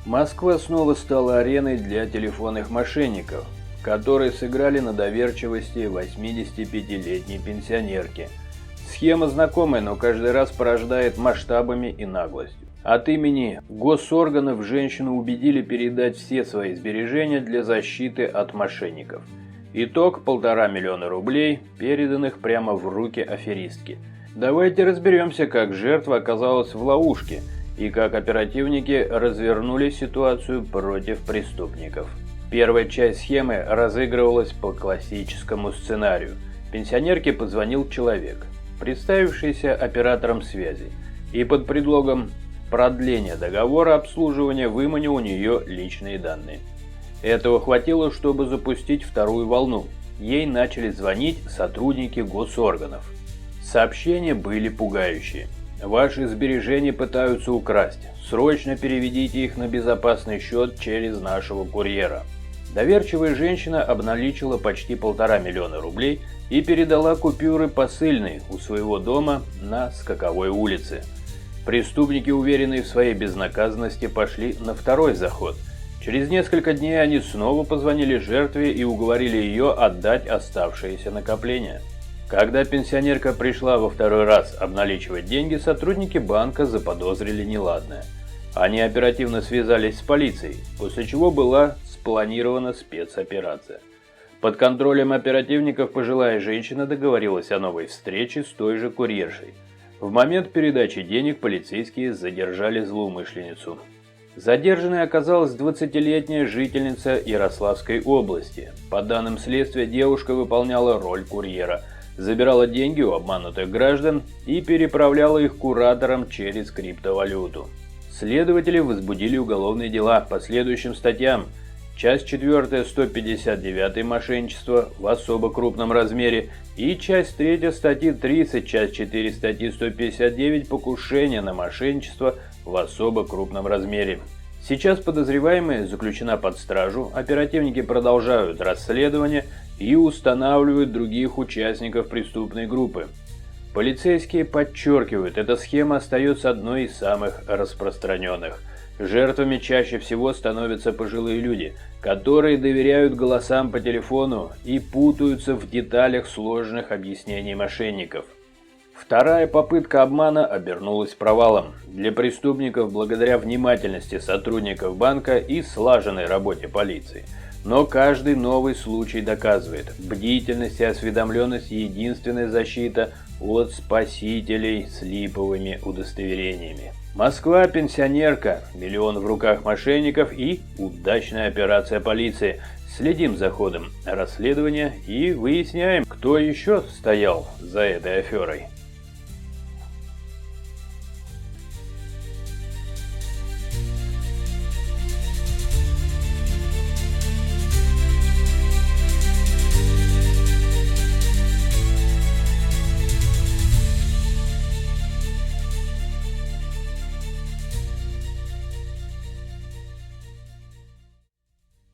Москва снова стала ареной для телефонных мошенников, которые сыграли на доверчивости 85-летней пенсионерки. Схема знакомая, но каждый раз порождает масштабами и наглостью. От имени госорганов женщину убедили передать все свои сбережения для защиты от мошенников. Итог – 1,5 миллиона рублей, переданных прямо в руки аферистки. Давайте разберемся, как жертва оказалась в ловушке и как оперативники развернули ситуацию против преступников. Первая часть схемы разыгрывалась по классическому сценарию. Пенсионерке позвонил человек, представившийся оператором связи, и под предлогом продления договора обслуживания выманил у нее личные данные. Этого хватило, чтобы запустить вторую волну. Ей начали звонить сотрудники госорганов. Сообщения были пугающие. Ваши сбережения пытаются украсть. Срочно переведите их на безопасный счет через нашего курьера. Доверчивая женщина обналичила почти 1,5 миллиона рублей и передала купюры посыльной у своего дома на Скаковой улице. Преступники, уверенные в своей безнаказанности, пошли на второй заход. Через несколько дней они снова позвонили жертве и уговорили ее отдать оставшиеся накопления. Когда пенсионерка пришла во второй раз обналичивать деньги, сотрудники банка заподозрили неладное. Они оперативно связались с полицией, после чего была спланирована спецоперация. Под контролем оперативников пожилая женщина договорилась о новой встрече с той же курьершей. В момент передачи денег полицейские задержали злоумышленницу. Задержанной оказалась 20-летняя жительница Ярославской области. По данным следствия, девушка выполняла роль курьера, забирала деньги у обманутых граждан и переправляла их кураторам через криптовалюту. Следователи возбудили уголовные дела по следующим статьям. Часть 4 159 мошенничество в особо крупном размере и часть 3 статьи 30, часть 4 статьи 159 покушение на мошенничество в особо крупном размере. Сейчас подозреваемая заключена под стражу, оперативники продолжают расследование и устанавливают других участников преступной группы. Полицейские подчеркивают, эта схема остается одной из самых распространенных. Жертвами чаще всего становятся пожилые люди, которые доверяют голосам по телефону и путаются в деталях сложных объяснений мошенников. Вторая попытка обмана обернулась провалом. Для преступников благодаря внимательности сотрудников банка и слаженной работе полиции. Но каждый новый случай доказывает, бдительность и осведомленность – единственная защита от спасителей с липовыми удостоверениями. Москва, пенсионерка, миллион в руках мошенников и удачная операция полиции. Следим за ходом расследования и выясняем, кто еще стоял за этой аферой.